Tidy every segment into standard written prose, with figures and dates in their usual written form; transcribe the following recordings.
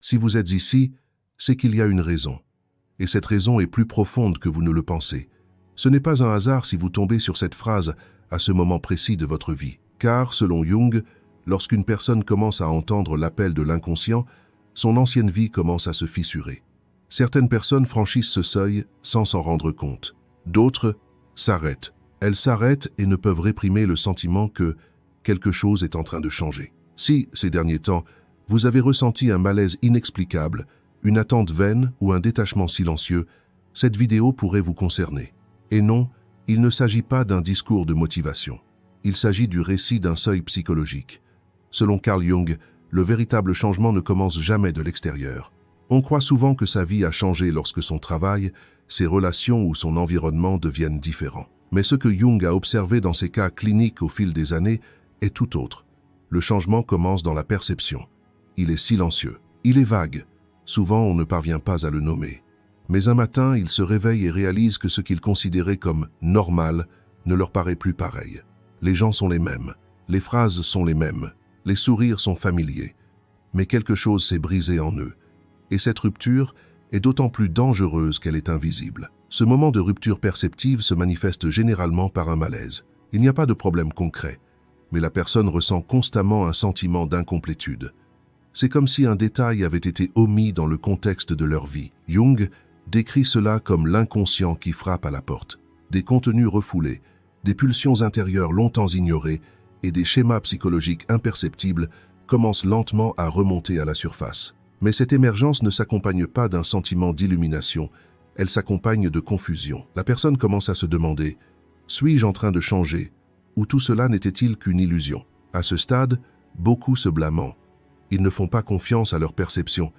Si vous êtes ici, c'est qu'il y a une raison. Et cette raison est plus profonde que vous ne le pensez. Ce n'est pas un hasard si vous tombez sur cette phrase à ce moment précis de votre vie. Car, selon Jung, lorsqu'une personne commence à entendre l'appel de l'inconscient, son ancienne vie commence à se fissurer. Certaines personnes franchissent ce seuil sans s'en rendre compte. D'autres s'arrêtent. Elles s'arrêtent et ne peuvent réprimer le sentiment que quelque chose est en train de changer. Si, ces derniers temps, vous avez ressenti un malaise inexplicable, une attente vaine ou un détachement silencieux, cette vidéo pourrait vous concerner. Et non, il ne s'agit pas d'un discours de motivation. Il s'agit du récit d'un seuil psychologique. Selon Carl Jung, le véritable changement ne commence jamais de l'extérieur. On croit souvent que sa vie a changé lorsque son travail, ses relations ou son environnement deviennent différents. Mais ce que Jung a observé dans ces cas cliniques au fil des années est tout autre. Le changement commence dans la perception. Il est silencieux, il est vague. Souvent, on ne parvient pas à le nommer. Mais un matin, ils se réveillent et réalisent que ce qu'ils considéraient comme normal ne leur paraît plus pareil. Les gens sont les mêmes, les phrases sont les mêmes, les sourires sont familiers. Mais quelque chose s'est brisé en eux. Et cette rupture est d'autant plus dangereuse qu'elle est invisible. Ce moment de rupture perceptive se manifeste généralement par un malaise. Il n'y a pas de problème concret, mais la personne ressent constamment un sentiment d'incomplétude. C'est comme si un détail avait été omis dans le contexte de leur vie. Jung décrit cela comme l'inconscient qui frappe à la porte. Des contenus refoulés, des pulsions intérieures longtemps ignorées et des schémas psychologiques imperceptibles commencent lentement à remonter à la surface. Mais cette émergence ne s'accompagne pas d'un sentiment d'illumination, elle s'accompagne de confusion. La personne commence à se demander « Suis-je en train de changer ?» ou tout cela n'était-il qu'une illusion. À ce stade, beaucoup se blâment. Ils ne font pas confiance à leur perception,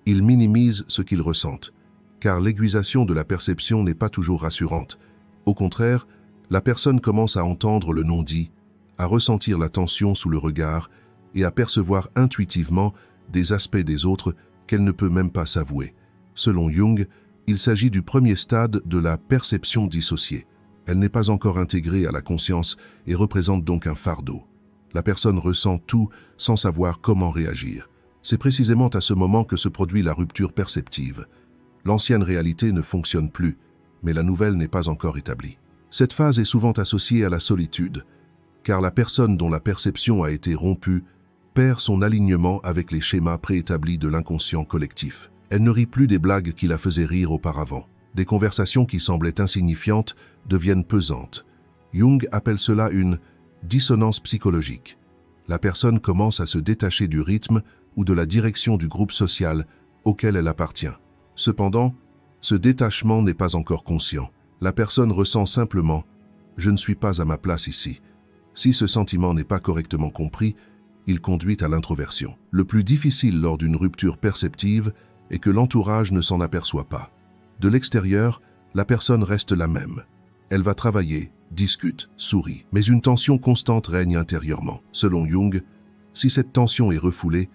ils minimisent ce qu'ils ressentent, car l'aiguisation de la perception n'est pas toujours rassurante. Au contraire, la personne commence à entendre le non-dit, à ressentir la tension sous le regard et à percevoir intuitivement des aspects des autres qu'elle ne peut même pas s'avouer. Selon Jung, il s'agit du premier stade de la perception dissociée. Elle n'est pas encore intégrée à la conscience et représente donc un fardeau. La personne ressent tout sans savoir comment réagir. C'est précisément à ce moment que se produit la rupture perceptive. L'ancienne réalité ne fonctionne plus, mais la nouvelle n'est pas encore établie. Cette phase est souvent associée à la solitude, car la personne dont la perception a été rompue perd son alignement avec les schémas préétablis de l'inconscient collectif. Elle ne rit plus des blagues qui la faisaient rire auparavant. Des conversations qui semblaient insignifiantes deviennent pesantes. Jung appelle cela une dissonance psychologique. La personne commence à se détacher du rythme ou de la direction du groupe social auquel elle appartient. Cependant, ce détachement n'est pas encore conscient. La personne ressent simplement « je ne suis pas à ma place ici ». Si ce sentiment n'est pas correctement compris, il conduit à l'introversion. Le plus difficile lors d'une rupture perceptive est que l'entourage ne s'en aperçoit pas. De l'extérieur, la personne reste la même. Elle va travailler, discute, sourit, mais une tension constante règne intérieurement. Selon Jung, si cette tension est refoulée,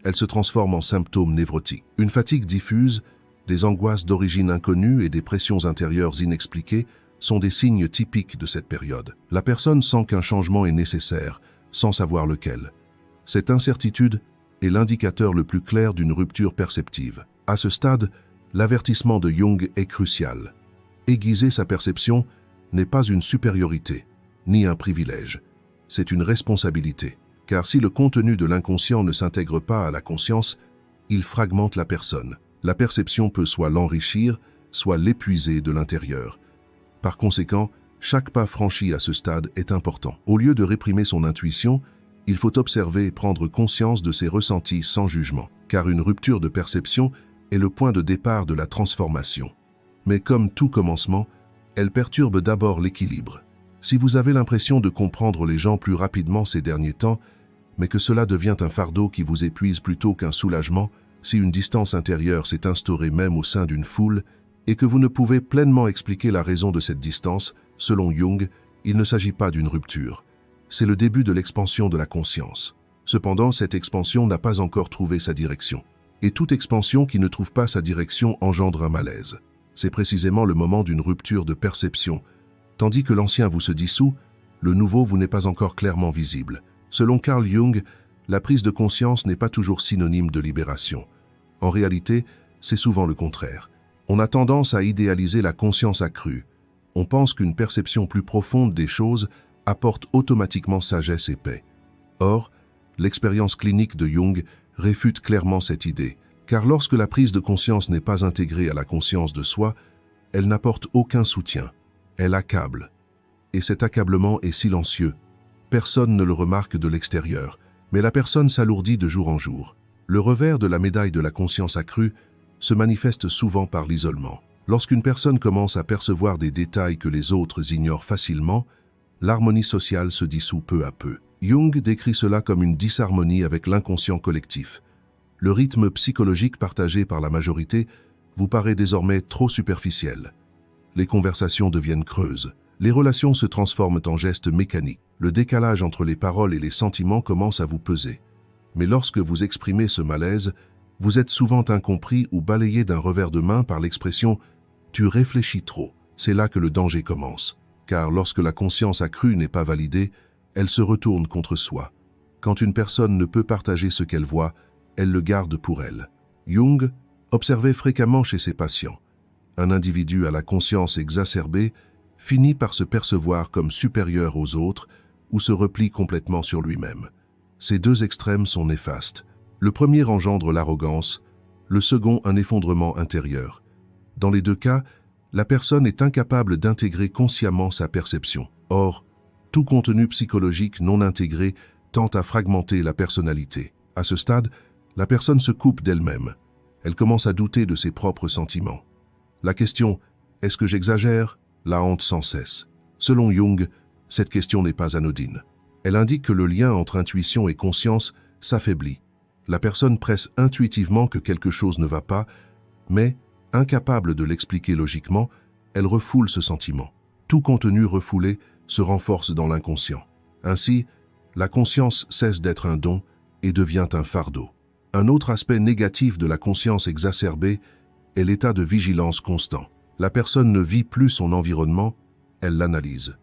elle se transforme en symptômes névrotiques. Une fatigue diffuse, des angoisses d'origine inconnue et des pressions intérieures inexpliquées sont des signes typiques de cette période. La personne sent qu'un changement est nécessaire, sans savoir lequel. Cette incertitude est l'indicateur le plus clair d'une rupture perceptive. À ce stade, l'avertissement de Jung est crucial. Aiguiser sa perception n'est pas une supériorité, ni un privilège. C'est une responsabilité. Car si le contenu de l'inconscient ne s'intègre pas à la conscience, il fragmente la personne. La perception peut soit l'enrichir, soit l'épuiser de l'intérieur. Par conséquent, chaque pas franchi à ce stade est important. Au lieu de réprimer son intuition, il faut observer et prendre conscience de ses ressentis sans jugement. Car une rupture de perception est le point de départ de la transformation. Mais comme tout commencement, elle perturbe d'abord l'équilibre. Si vous avez l'impression de comprendre les gens plus rapidement ces derniers temps, mais que cela devient un fardeau qui vous épuise plutôt qu'un soulagement, si une distance intérieure s'est instaurée même au sein d'une foule, et que vous ne pouvez pleinement expliquer la raison de cette distance, selon Jung, il ne s'agit pas d'une rupture. C'est le début de l'expansion de la conscience. Cependant, cette expansion n'a pas encore trouvé sa direction. Et toute expansion qui ne trouve pas sa direction engendre un malaise. C'est précisément le moment d'une rupture de perception. Tandis que l'ancien vous se dissout, le nouveau vous n'est pas encore clairement visible. Selon Carl Jung, la prise de conscience n'est pas toujours synonyme de libération. En réalité, c'est souvent le contraire. On a tendance à idéaliser la conscience accrue. On pense qu'une perception plus profonde des choses apporte automatiquement sagesse et paix. Or, l'expérience clinique de Jung réfute clairement cette idée, car lorsque la prise de conscience n'est pas intégrée à la conscience de soi, elle n'apporte aucun soutien, elle accable. Et cet accablement est silencieux. Personne ne le remarque de l'extérieur, mais la personne s'alourdit de jour en jour. Le revers de la médaille de la conscience accrue se manifeste souvent par l'isolement. Lorsqu'une personne commence à percevoir des détails que les autres ignorent facilement, l'harmonie sociale se dissout peu à peu. Jung décrit cela comme une disharmonie avec l'inconscient collectif. Le rythme psychologique partagé par la majorité vous paraît désormais trop superficiel. Les conversations deviennent creuses. Les relations se transforment en gestes mécaniques. Le décalage entre les paroles et les sentiments commence à vous peser. Mais lorsque vous exprimez ce malaise, vous êtes souvent incompris ou balayé d'un revers de main par l'expression « tu réfléchis trop ». C'est là que le danger commence. Car lorsque la conscience accrue n'est pas validée, elle se retourne contre soi. Quand une personne ne peut partager ce qu'elle voit, elle le garde pour elle. Jung observait fréquemment chez ses patients. Un individu à la conscience exacerbée finit par se percevoir comme supérieur aux autres ou se replie complètement sur lui-même. Ces deux extrêmes sont néfastes. Le premier engendre l'arrogance, le second un effondrement intérieur. Dans les deux cas, la personne est incapable d'intégrer consciemment sa perception. Or, tout contenu psychologique non intégré tend à fragmenter la personnalité. À ce stade, la personne se coupe d'elle-même. Elle commence à douter de ses propres sentiments. La question « est-ce que j'exagère ?» la hante sans cesse. Selon Jung, cette question n'est pas anodine. Elle indique que le lien entre intuition et conscience s'affaiblit. La personne presse intuitivement que quelque chose ne va pas, mais, incapable de l'expliquer logiquement, elle refoule ce sentiment. Tout contenu refoulé se renforce dans l'inconscient. Ainsi, la conscience cesse d'être un don et devient un fardeau. Un autre aspect négatif de la conscience exacerbée est l'état de vigilance constant. La personne ne vit plus son environnement, elle l'analyse.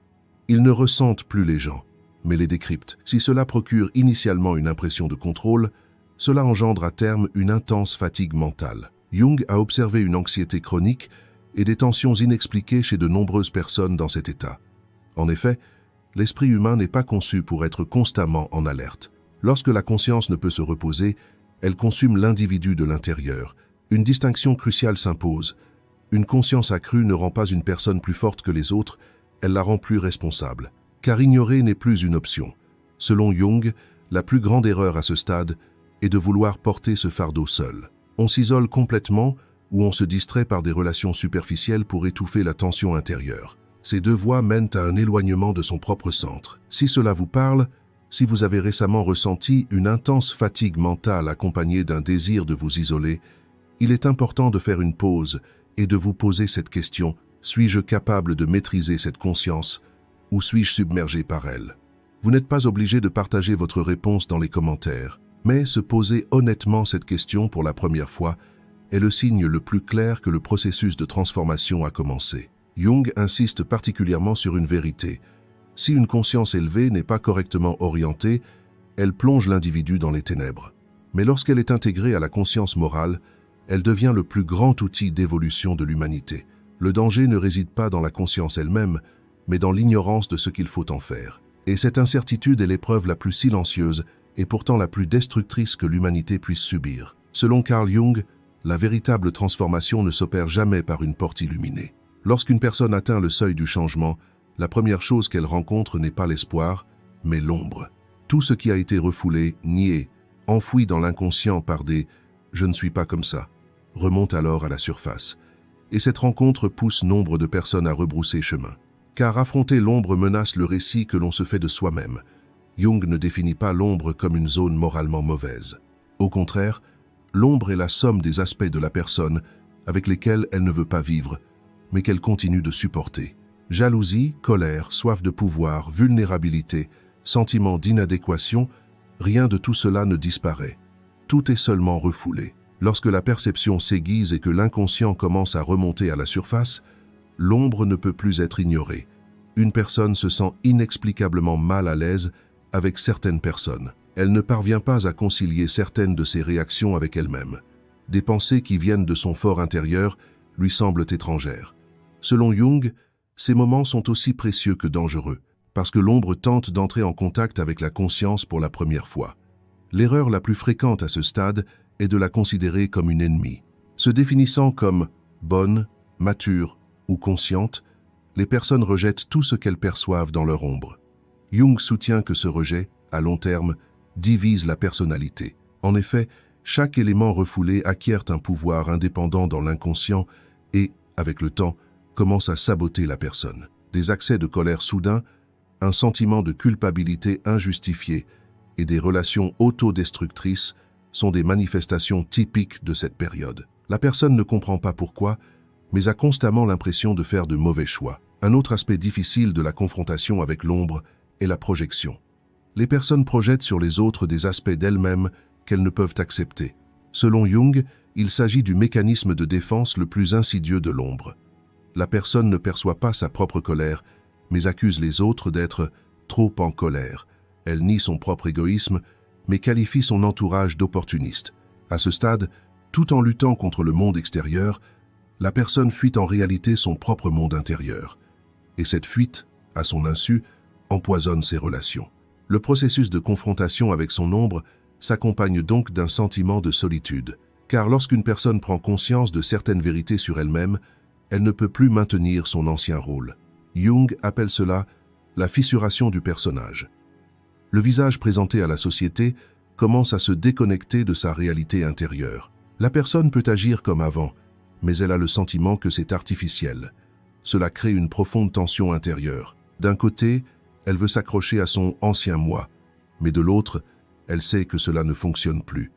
Il ne ressente plus les gens, mais les décrypte. Si cela procure initialement une impression de contrôle, cela engendre à terme une intense fatigue mentale. Jung a observé une anxiété chronique et des tensions inexpliquées chez de nombreuses personnes dans cet état. En effet, l'esprit humain n'est pas conçu pour être constamment en alerte. Lorsque la conscience ne peut se reposer, elle consume l'individu de l'intérieur. Une distinction cruciale s'impose. Une conscience accrue ne rend pas une personne plus forte que les autres, elle la rend plus responsable. Car ignorer n'est plus une option. Selon Jung, la plus grande erreur à ce stade est de vouloir porter ce fardeau seul. On s'isole complètement ou on se distrait par des relations superficielles pour étouffer la tension intérieure. Ces deux voies mènent à un éloignement de son propre centre. Si cela vous parle, si vous avez récemment ressenti une intense fatigue mentale accompagnée d'un désir de vous isoler, il est important de faire une pause et de vous poser cette question: suis-je capable de maîtriser cette conscience ou suis-je submergé par elle? Vous n'êtes pas obligé de partager votre réponse dans les commentaires, mais se poser honnêtement cette question pour la première fois est le signe le plus clair que le processus de transformation a commencé. Jung insiste particulièrement sur une vérité. Si une conscience élevée n'est pas correctement orientée, elle plonge l'individu dans les ténèbres. Mais lorsqu'elle est intégrée à la conscience morale, elle devient le plus grand outil d'évolution de l'humanité. Le danger ne réside pas dans la conscience elle-même, mais dans l'ignorance de ce qu'il faut en faire. Et cette incertitude est l'épreuve la plus silencieuse et pourtant la plus destructrice que l'humanité puisse subir. Selon Carl Jung, la véritable transformation ne s'opère jamais par une porte illuminée. Lorsqu'une personne atteint le seuil du changement, la première chose qu'elle rencontre n'est pas l'espoir, mais l'ombre. Tout ce qui a été refoulé, nié, enfoui dans l'inconscient par des « je ne suis pas comme ça » remonte alors à la surface. Et cette rencontre pousse nombre de personnes à rebrousser chemin. Car affronter l'ombre menace le récit que l'on se fait de soi-même. Jung ne définit pas l'ombre comme une zone moralement mauvaise. Au contraire, l'ombre est la somme des aspects de la personne avec lesquels elle ne veut pas vivre, mais qu'elle continue de supporter. Jalousie, colère, soif de pouvoir, vulnérabilité, sentiment d'inadéquation, rien de tout cela ne disparaît. Tout est seulement refoulé. Lorsque la perception s'aiguise et que l'inconscient commence à remonter à la surface, l'ombre ne peut plus être ignorée. Une personne se sent inexplicablement mal à l'aise avec certaines personnes. Elle ne parvient pas à concilier certaines de ses réactions avec elle-même. Des pensées qui viennent de son fort intérieur lui semblent étrangères. Selon Jung, ces moments sont aussi précieux que dangereux, parce que l'ombre tente d'entrer en contact avec la conscience pour la première fois. L'erreur la plus fréquente à ce stade est de la considérer comme une ennemie. Se définissant comme bonne, mature ou consciente, les personnes rejettent tout ce qu'elles perçoivent dans leur ombre. Jung soutient que ce rejet, à long terme, divise la personnalité. En effet, chaque élément refoulé acquiert un pouvoir indépendant dans l'inconscient et, avec le temps, commence à saboter la personne. Des accès de colère soudains, un sentiment de culpabilité injustifié et des relations autodestructrices sont des manifestations typiques de cette période. La personne ne comprend pas pourquoi, mais a constamment l'impression de faire de mauvais choix. Un autre aspect difficile de la confrontation avec l'ombre est la projection. Les personnes projettent sur les autres des aspects d'elles-mêmes qu'elles ne peuvent accepter. Selon Jung, il s'agit du mécanisme de défense le plus insidieux de l'ombre. La personne ne perçoit pas sa propre colère, mais accuse les autres d'être trop en colère. Elle nie son propre égoïsme, mais qualifie son entourage d'opportuniste. À ce stade, tout en luttant contre le monde extérieur, la personne fuit en réalité son propre monde intérieur. Et cette fuite, à son insu, empoisonne ses relations. Le processus de confrontation avec son ombre s'accompagne donc d'un sentiment de solitude, car lorsqu'une personne prend conscience de certaines vérités sur elle-même, elle ne peut plus maintenir son ancien rôle. Jung appelle cela la fissuration du personnage. Le visage présenté à la société commence à se déconnecter de sa réalité intérieure. La personne peut agir comme avant, mais elle a le sentiment que c'est artificiel. Cela crée une profonde tension intérieure. D'un côté, elle veut s'accrocher à son ancien moi, mais de l'autre, elle sait que cela ne fonctionne plus.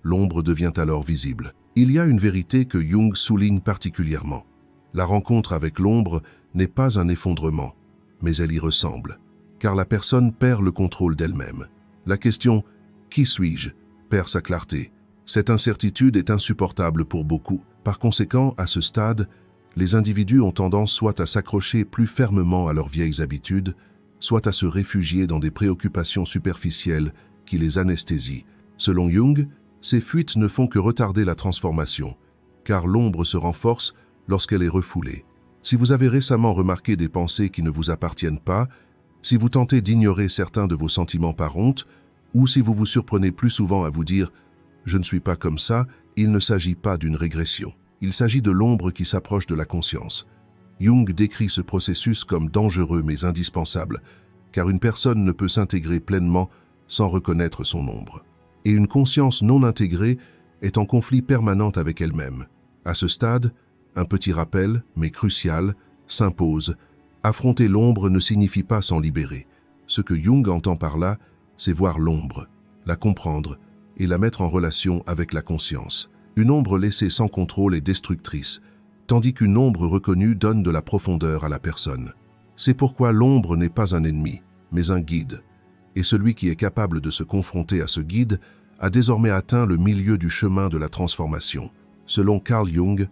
L'ombre devient alors visible. Il y a une vérité que Jung souligne particulièrement. La rencontre avec l'ombre n'est pas un effondrement, mais elle y ressemble, car la personne perd le contrôle d'elle-même. La question « Qui suis-je » perd sa clarté. Cette incertitude est insupportable pour beaucoup. Par conséquent, à ce stade, les individus ont tendance soit à s'accrocher plus fermement à leurs vieilles habitudes, soit à se réfugier dans des préoccupations superficielles qui les anesthésient. Selon Jung, ces fuites ne font que retarder la transformation, car l'ombre se renforce lorsqu'elle est refoulée. Si vous avez récemment remarqué des pensées qui ne vous appartiennent pas, si vous tentez d'ignorer certains de vos sentiments par honte, ou si vous vous surprenez plus souvent à vous dire « je ne suis pas comme ça », il ne s'agit pas d'une régression. Il s'agit de l'ombre qui s'approche de la conscience. Jung décrit ce processus comme dangereux mais indispensable, car une personne ne peut s'intégrer pleinement sans reconnaître son ombre. Et une conscience non intégrée est en conflit permanent avec elle-même. À ce stade, un petit rappel, mais crucial, s'impose. Affronter l'ombre ne signifie pas s'en libérer. Ce que Jung entend par là, c'est voir l'ombre, la comprendre et la mettre en relation avec la conscience. Une ombre laissée sans contrôle est destructrice, tandis qu'une ombre reconnue donne de la profondeur à la personne. C'est pourquoi l'ombre n'est pas un ennemi, mais un guide. Et celui qui est capable de se confronter à ce guide a désormais atteint le milieu du chemin de la transformation. Selon Carl Jung,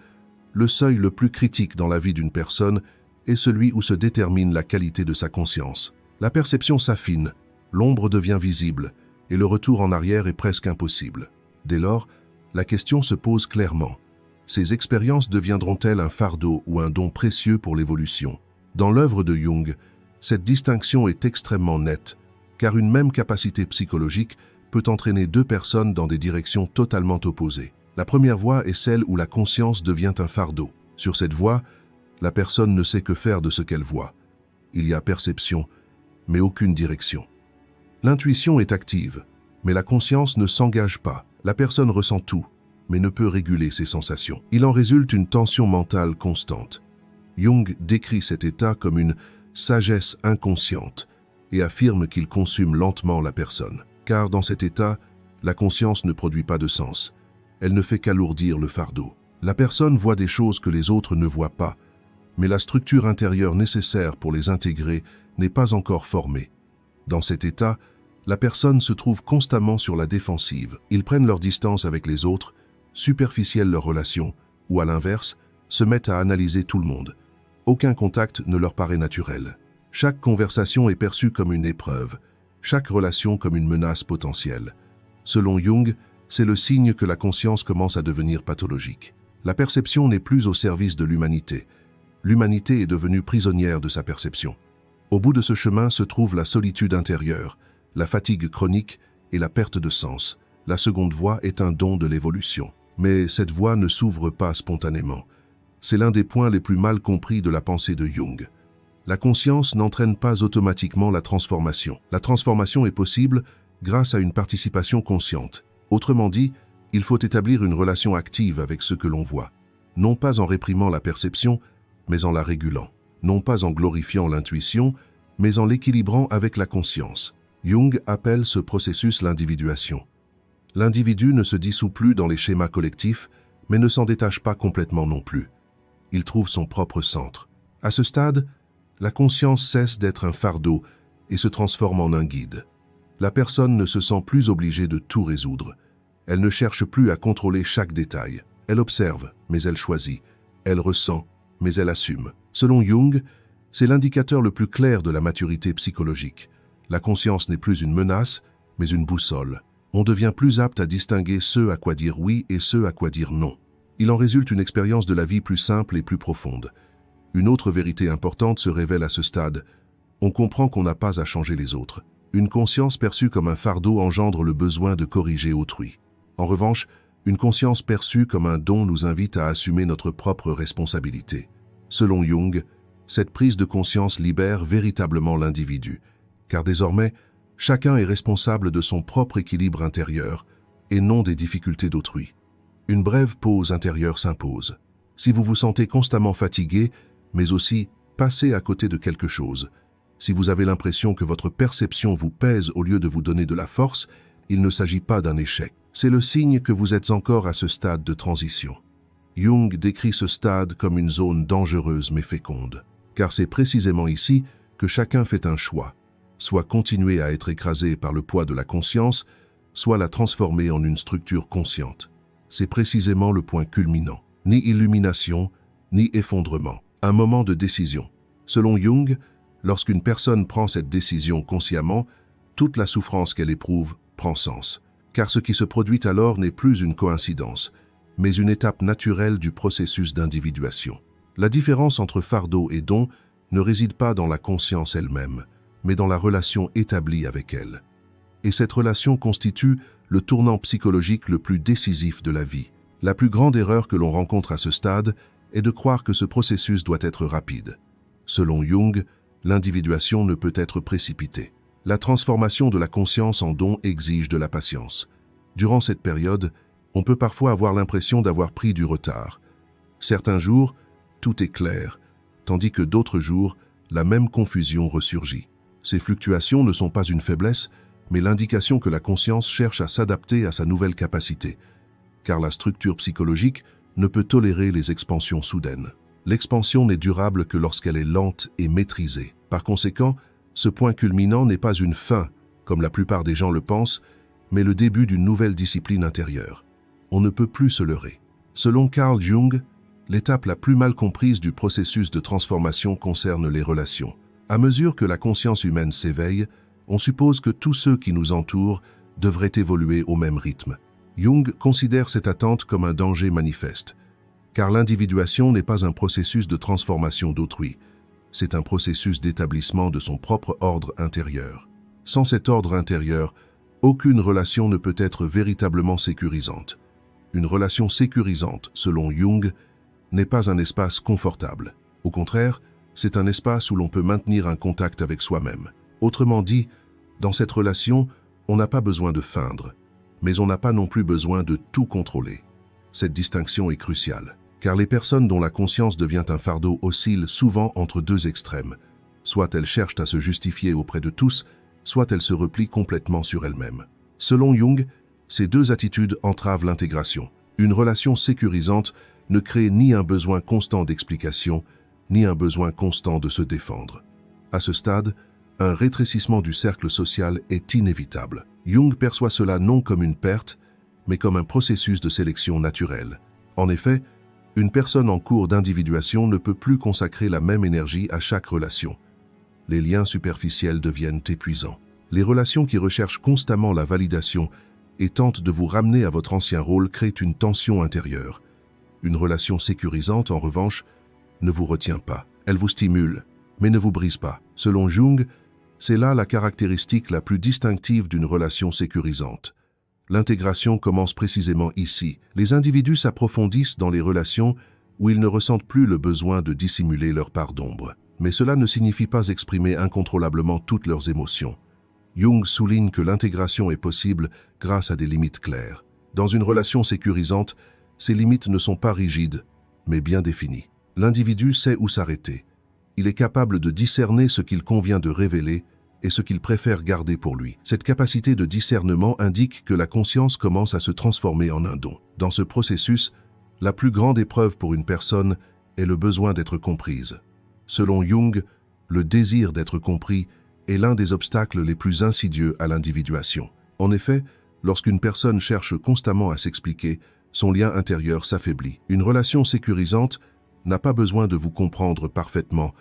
le seuil le plus critique dans la vie d'une personne est celui où se détermine la qualité de sa conscience. La perception s'affine, l'ombre devient visible, et le retour en arrière est presque impossible. Dès lors, la question se pose clairement. Ces expériences deviendront-elles un fardeau ou un don précieux pour l'évolution? Dans l'œuvre de Jung, cette distinction est extrêmement nette, car une même capacité psychologique peut entraîner deux personnes dans des directions totalement opposées. La première voie est celle où la conscience devient un fardeau. Sur cette voie, la personne ne sait que faire de ce qu'elle voit. Il y a perception, mais aucune direction. L'intuition est active, mais la conscience ne s'engage pas. La personne ressent tout, mais ne peut réguler ses sensations. Il en résulte une tension mentale constante. Jung décrit cet état comme une sagesse inconsciente et affirme qu'il consume lentement la personne. Car dans cet état, la conscience ne produit pas de sens. Elle ne fait qu'alourdir le fardeau. La personne voit des choses que les autres ne voient pas, mais la structure intérieure nécessaire pour les intégrer n'est pas encore formée. Dans cet état, la personne se trouve constamment sur la défensive. Ils prennent leur distance avec les autres, superficiellent leurs relations, ou à l'inverse, se mettent à analyser tout le monde. Aucun contact ne leur paraît naturel. Chaque conversation est perçue comme une épreuve, chaque relation comme une menace potentielle. Selon Jung, c'est le signe que la conscience commence à devenir pathologique. La perception n'est plus au service de l'humanité. L'humanité est devenue prisonnière de sa perception. Au bout de ce chemin se trouve la solitude intérieure, la fatigue chronique et la perte de sens. La seconde voie est un don de l'évolution. Mais cette voie ne s'ouvre pas spontanément. C'est l'un des points les plus mal compris de la pensée de Jung. La conscience n'entraîne pas automatiquement la transformation. La transformation est possible grâce à une participation consciente. Autrement dit, il faut établir une relation active avec ce que l'on voit, non pas en réprimant la perception, mais en la régulant, non pas en glorifiant l'intuition, mais en l'équilibrant avec la conscience. Jung appelle ce processus l'individuation. L'individu ne se dissout plus dans les schémas collectifs, mais ne s'en détache pas complètement non plus. Il trouve son propre centre. À ce stade, la conscience cesse d'être un fardeau et se transforme en un guide. La personne ne se sent plus obligée de tout résoudre. Elle ne cherche plus à contrôler chaque détail. Elle observe, mais elle choisit. Elle ressent, mais elle assume. Selon Jung, c'est l'indicateur le plus clair de la maturité psychologique. La conscience n'est plus une menace, mais une boussole. On devient plus apte à distinguer ce à quoi dire oui et ce à quoi dire non. Il en résulte une expérience de la vie plus simple et plus profonde. Une autre vérité importante se révèle à ce stade. On comprend qu'on n'a pas à changer les autres. Une conscience perçue comme un fardeau engendre le besoin de corriger autrui. En revanche, une conscience perçue comme un don nous invite à assumer notre propre responsabilité. Selon Jung, cette prise de conscience libère véritablement l'individu, car désormais, chacun est responsable de son propre équilibre intérieur et non des difficultés d'autrui. Une brève pause intérieure s'impose. Si vous vous sentez constamment fatigué, mais aussi passé à côté de quelque chose, si vous avez l'impression que votre perception vous pèse au lieu de vous donner de la force, il ne s'agit pas d'un échec. C'est le signe que vous êtes encore à ce stade de transition. Jung décrit ce stade comme une zone dangereuse mais féconde, car c'est précisément ici que chacun fait un choix, soit continuer à être écrasé par le poids de la conscience, soit la transformer en une structure consciente. C'est précisément le point culminant. Ni illumination, ni effondrement. Un moment de décision. Selon Jung, lorsqu'une personne prend cette décision consciemment, toute la souffrance qu'elle éprouve prend sens. Car ce qui se produit alors n'est plus une coïncidence, mais une étape naturelle du processus d'individuation. La différence entre fardeau et don ne réside pas dans la conscience elle-même, mais dans la relation établie avec elle. Et cette relation constitue le tournant psychologique le plus décisif de la vie. La plus grande erreur que l'on rencontre à ce stade est de croire que ce processus doit être rapide. Selon Jung, l'individuation ne peut être précipitée. La transformation de la conscience en don exige de la patience. Durant cette période, on peut parfois avoir l'impression d'avoir pris du retard. Certains jours, tout est clair, tandis que d'autres jours, la même confusion ressurgit. Ces fluctuations ne sont pas une faiblesse, mais l'indication que la conscience cherche à s'adapter à sa nouvelle capacité, car la structure psychologique ne peut tolérer les expansions soudaines. L'expansion n'est durable que lorsqu'elle est lente et maîtrisée. Par conséquent, ce point culminant n'est pas une fin, comme la plupart des gens le pensent, mais le début d'une nouvelle discipline intérieure. On ne peut plus se leurrer. Selon Carl Jung, l'étape la plus mal comprise du processus de transformation concerne les relations. À mesure que la conscience humaine s'éveille, on suppose que tous ceux qui nous entourent devraient évoluer au même rythme. Jung considère cette attente comme un danger manifeste, car l'individuation n'est pas un processus de transformation d'autrui, c'est un processus d'établissement de son propre ordre intérieur. Sans cet ordre intérieur, aucune relation ne peut être véritablement sécurisante. Une relation sécurisante, selon Jung, n'est pas un espace confortable. Au contraire, c'est un espace où l'on peut maintenir un contact avec soi-même. Autrement dit, dans cette relation, on n'a pas besoin de feindre, mais on n'a pas non plus besoin de tout contrôler. Cette distinction est cruciale, car les personnes dont la conscience devient un fardeau oscillent souvent entre deux extrêmes. Soit elles cherchent à se justifier auprès de tous, soit elles se replient complètement sur elles-mêmes. Selon Jung, ces deux attitudes entravent l'intégration. Une relation sécurisante ne crée ni un besoin constant d'explication, ni un besoin constant de se défendre. À ce stade, un rétrécissement du cercle social est inévitable. Jung perçoit cela non comme une perte, mais comme un processus de sélection naturelle. En effet, une personne en cours d'individuation ne peut plus consacrer la même énergie à chaque relation. Les liens superficiels deviennent épuisants. Les relations qui recherchent constamment la validation et tente de vous ramener à votre ancien rôle crée une tension intérieure. Une relation sécurisante, en revanche, ne vous retient pas. Elle vous stimule, mais ne vous brise pas. Selon Jung, c'est là la caractéristique la plus distinctive d'une relation sécurisante. L'intégration commence précisément ici. Les individus s'approfondissent dans les relations où ils ne ressentent plus le besoin de dissimuler leur part d'ombre. Mais cela ne signifie pas exprimer incontrôlablement toutes leurs émotions. Jung souligne que l'intégration est possible grâce à des limites claires. Dans une relation sécurisante, ces limites ne sont pas rigides, mais bien définies. L'individu sait où s'arrêter. Il est capable de discerner ce qu'il convient de révéler et ce qu'il préfère garder pour lui. Cette capacité de discernement indique que la conscience commence à se transformer en un don. Dans ce processus, la plus grande épreuve pour une personne est le besoin d'être comprise. Selon Jung, le désir d'être compris est l'un des obstacles les plus insidieux à l'individuation. En effet, lorsqu'une personne cherche constamment à s'expliquer, son lien intérieur s'affaiblit. Une relation sécurisante n'a pas besoin de vous comprendre parfaitement,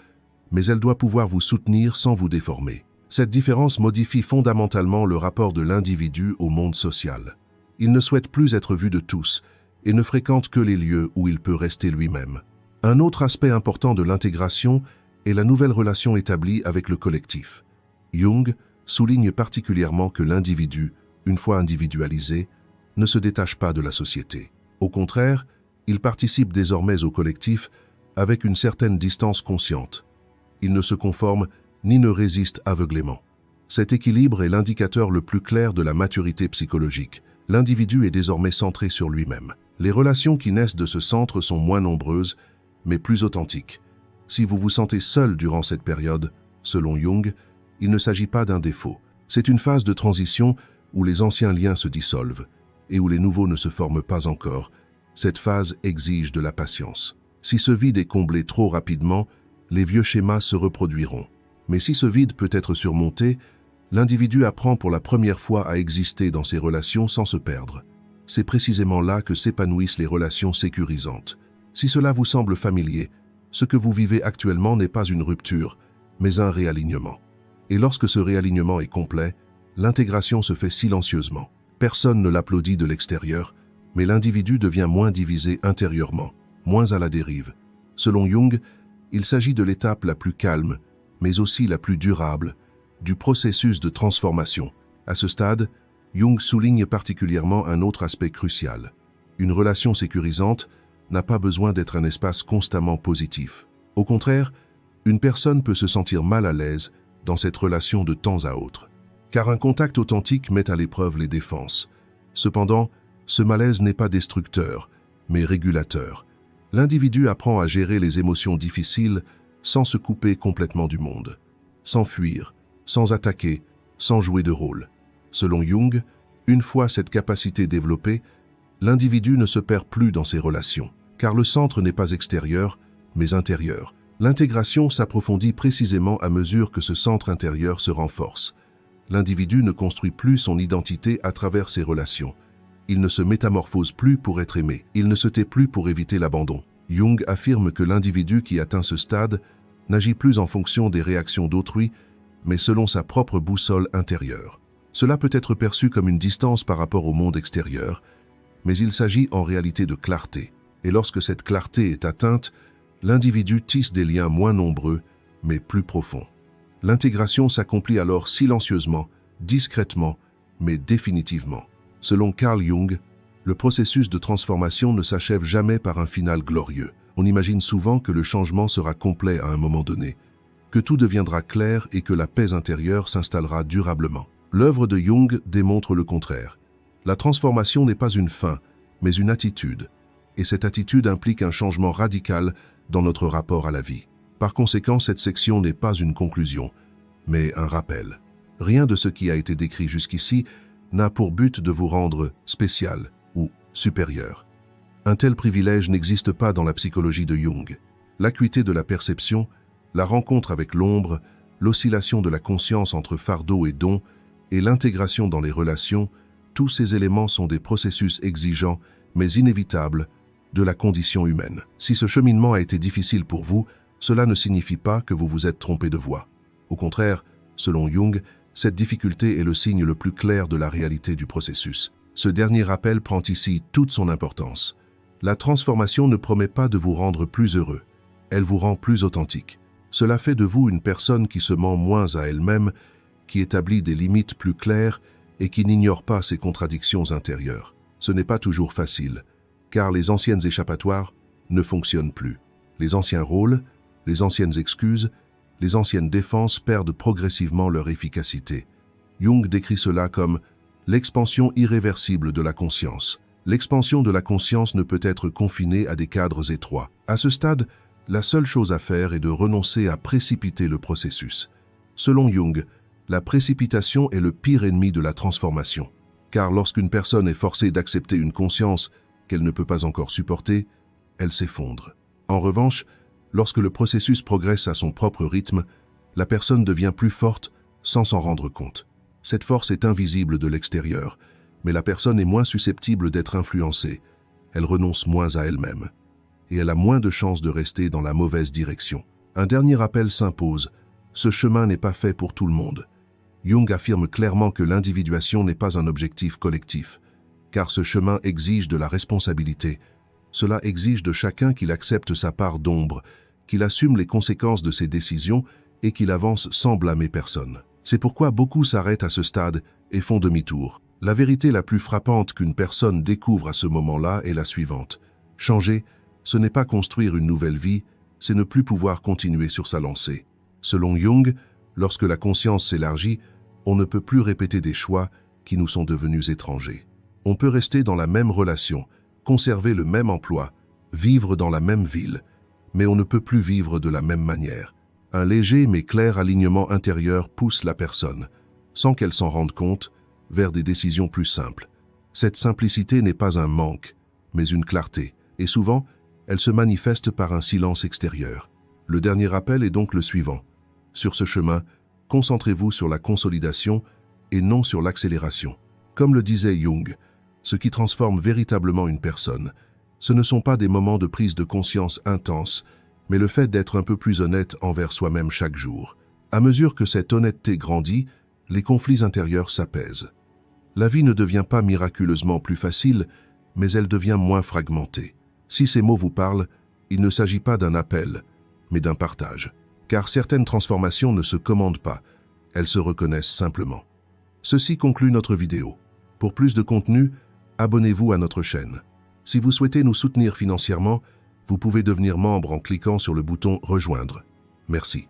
mais elle doit pouvoir vous soutenir sans vous déformer. Cette différence modifie fondamentalement le rapport de l'individu au monde social. Il ne souhaite plus être vu de tous et ne fréquente que les lieux où il peut rester lui-même. Un autre aspect important de l'intégration est la nouvelle relation établie avec le collectif. Jung souligne particulièrement que l'individu, une fois individualisé, ne se détache pas de la société. Au contraire, il participe désormais au collectif avec une certaine distance consciente. Il ne se conforme ni ne résiste aveuglément. Cet équilibre est l'indicateur le plus clair de la maturité psychologique. L'individu est désormais centré sur lui-même. Les relations qui naissent de ce centre sont moins nombreuses, mais plus authentiques. Si vous vous sentez seul durant cette période, selon Jung, il ne s'agit pas d'un défaut. C'est une phase de transition où les anciens liens se dissolvent et où les nouveaux ne se forment pas encore. Cette phase exige de la patience. Si ce vide est comblé trop rapidement, les vieux schémas se reproduiront. Mais si ce vide peut être surmonté, l'individu apprend pour la première fois à exister dans ses relations sans se perdre. C'est précisément là que s'épanouissent les relations sécurisantes. Si cela vous semble familier, ce que vous vivez actuellement n'est pas une rupture, mais un réalignement. Et lorsque ce réalignement est complet, l'intégration se fait silencieusement. Personne ne l'applaudit de l'extérieur, mais l'individu devient moins divisé intérieurement, moins à la dérive. Selon Jung, il s'agit de l'étape la plus calme, mais aussi la plus durable, du processus de transformation. À ce stade, Jung souligne particulièrement un autre aspect crucial. Une relation sécurisante n'a pas besoin d'être un espace constamment positif. Au contraire, une personne peut se sentir mal à l'aise dans cette relation de temps à autre. Car un contact authentique met à l'épreuve les défenses. Cependant, ce malaise n'est pas destructeur, mais régulateur. L'individu apprend à gérer les émotions difficiles sans se couper complètement du monde, sans fuir, sans attaquer, sans jouer de rôle. Selon Jung, une fois cette capacité développée, l'individu ne se perd plus dans ses relations, car le centre n'est pas extérieur, mais intérieur. L'intégration s'approfondit précisément à mesure que ce centre intérieur se renforce. L'individu ne construit plus son identité à travers ses relations. Il ne se métamorphose plus pour être aimé. Il ne se tait plus pour éviter l'abandon. Jung affirme que l'individu qui atteint ce stade n'agit plus en fonction des réactions d'autrui, mais selon sa propre boussole intérieure. Cela peut être perçu comme une distance par rapport au monde extérieur, mais il s'agit en réalité de clarté. Et lorsque cette clarté est atteinte, l'individu tisse des liens moins nombreux, mais plus profonds. L'intégration s'accomplit alors silencieusement, discrètement, mais définitivement. Selon Carl Jung, le processus de transformation ne s'achève jamais par un final glorieux. On imagine souvent que le changement sera complet à un moment donné, que tout deviendra clair et que la paix intérieure s'installera durablement. L'œuvre de Jung démontre le contraire. La transformation n'est pas une fin, mais une attitude. Et cette attitude implique un changement radical dans notre rapport à la vie. Par conséquent, cette section n'est pas une conclusion, mais un rappel. Rien de ce qui a été décrit jusqu'ici n'a pour but de vous rendre spécial ou supérieur. Un tel privilège n'existe pas dans la psychologie de Jung. L'acuité de la perception, la rencontre avec l'ombre, l'oscillation de la conscience entre fardeau et don, et l'intégration dans les relations, tous ces éléments sont des processus exigeants, mais inévitables, de la condition humaine. Si ce cheminement a été difficile pour vous, cela ne signifie pas que vous vous êtes trompé de voie. Au contraire, selon Jung, cette difficulté est le signe le plus clair de la réalité du processus. Ce dernier rappel prend ici toute son importance. La transformation ne promet pas de vous rendre plus heureux. Elle vous rend plus authentique. Cela fait de vous une personne qui se ment moins à elle-même, qui établit des limites plus claires et qui n'ignore pas ses contradictions intérieures. Ce n'est pas toujours facile, car les anciennes échappatoires ne fonctionnent plus. Les anciens rôles, les anciennes excuses, les anciennes défenses perdent progressivement leur efficacité. Jung décrit cela comme l'expansion irréversible de la conscience. L'expansion de la conscience ne peut être confinée à des cadres étroits. À ce stade, la seule chose à faire est de renoncer à précipiter le processus. Selon Jung, la précipitation est le pire ennemi de la transformation. Car lorsqu'une personne est forcée d'accepter une conscience qu'elle ne peut pas encore supporter, elle s'effondre. En revanche, lorsque le processus progresse à son propre rythme, la personne devient plus forte sans s'en rendre compte. Cette force est invisible de l'extérieur, mais la personne est moins susceptible d'être influencée. Elle renonce moins à elle-même. Et elle a moins de chances de rester dans la mauvaise direction. Un dernier rappel s'impose. Ce chemin n'est pas fait pour tout le monde. Jung affirme clairement que l'individuation n'est pas un objectif collectif, car ce chemin exige de la responsabilité. Cela exige de chacun qu'il accepte sa part d'ombre, qu'il assume les conséquences de ses décisions et qu'il avance sans blâmer personne. C'est pourquoi beaucoup s'arrêtent à ce stade et font demi-tour. La vérité la plus frappante qu'une personne découvre à ce moment-là est la suivante. Changer, ce n'est pas construire une nouvelle vie, c'est ne plus pouvoir continuer sur sa lancée. Selon Jung, lorsque la conscience s'élargit, on ne peut plus répéter des choix qui nous sont devenus étrangers. On peut rester dans la même relation, conserver le même emploi, vivre dans la même ville, mais on ne peut plus vivre de la même manière. Un léger mais clair alignement intérieur pousse la personne, sans qu'elle s'en rende compte, vers des décisions plus simples. Cette simplicité n'est pas un manque, mais une clarté, et souvent, elle se manifeste par un silence extérieur. Le dernier rappel est donc le suivant. Sur ce chemin, concentrez-vous sur la consolidation et non sur l'accélération. Comme le disait Jung, ce qui transforme véritablement une personne, ce ne sont pas des moments de prise de conscience intense, mais le fait d'être un peu plus honnête envers soi-même chaque jour. À mesure que cette honnêteté grandit, les conflits intérieurs s'apaisent. La vie ne devient pas miraculeusement plus facile, mais elle devient moins fragmentée. Si ces mots vous parlent, il ne s'agit pas d'un appel, mais d'un partage. Car certaines transformations ne se commandent pas, elles se reconnaissent simplement. Ceci conclut notre vidéo. Pour plus de contenu, abonnez-vous à notre chaîne. Si vous souhaitez nous soutenir financièrement, vous pouvez devenir membre en cliquant sur le bouton « Rejoindre ». Merci.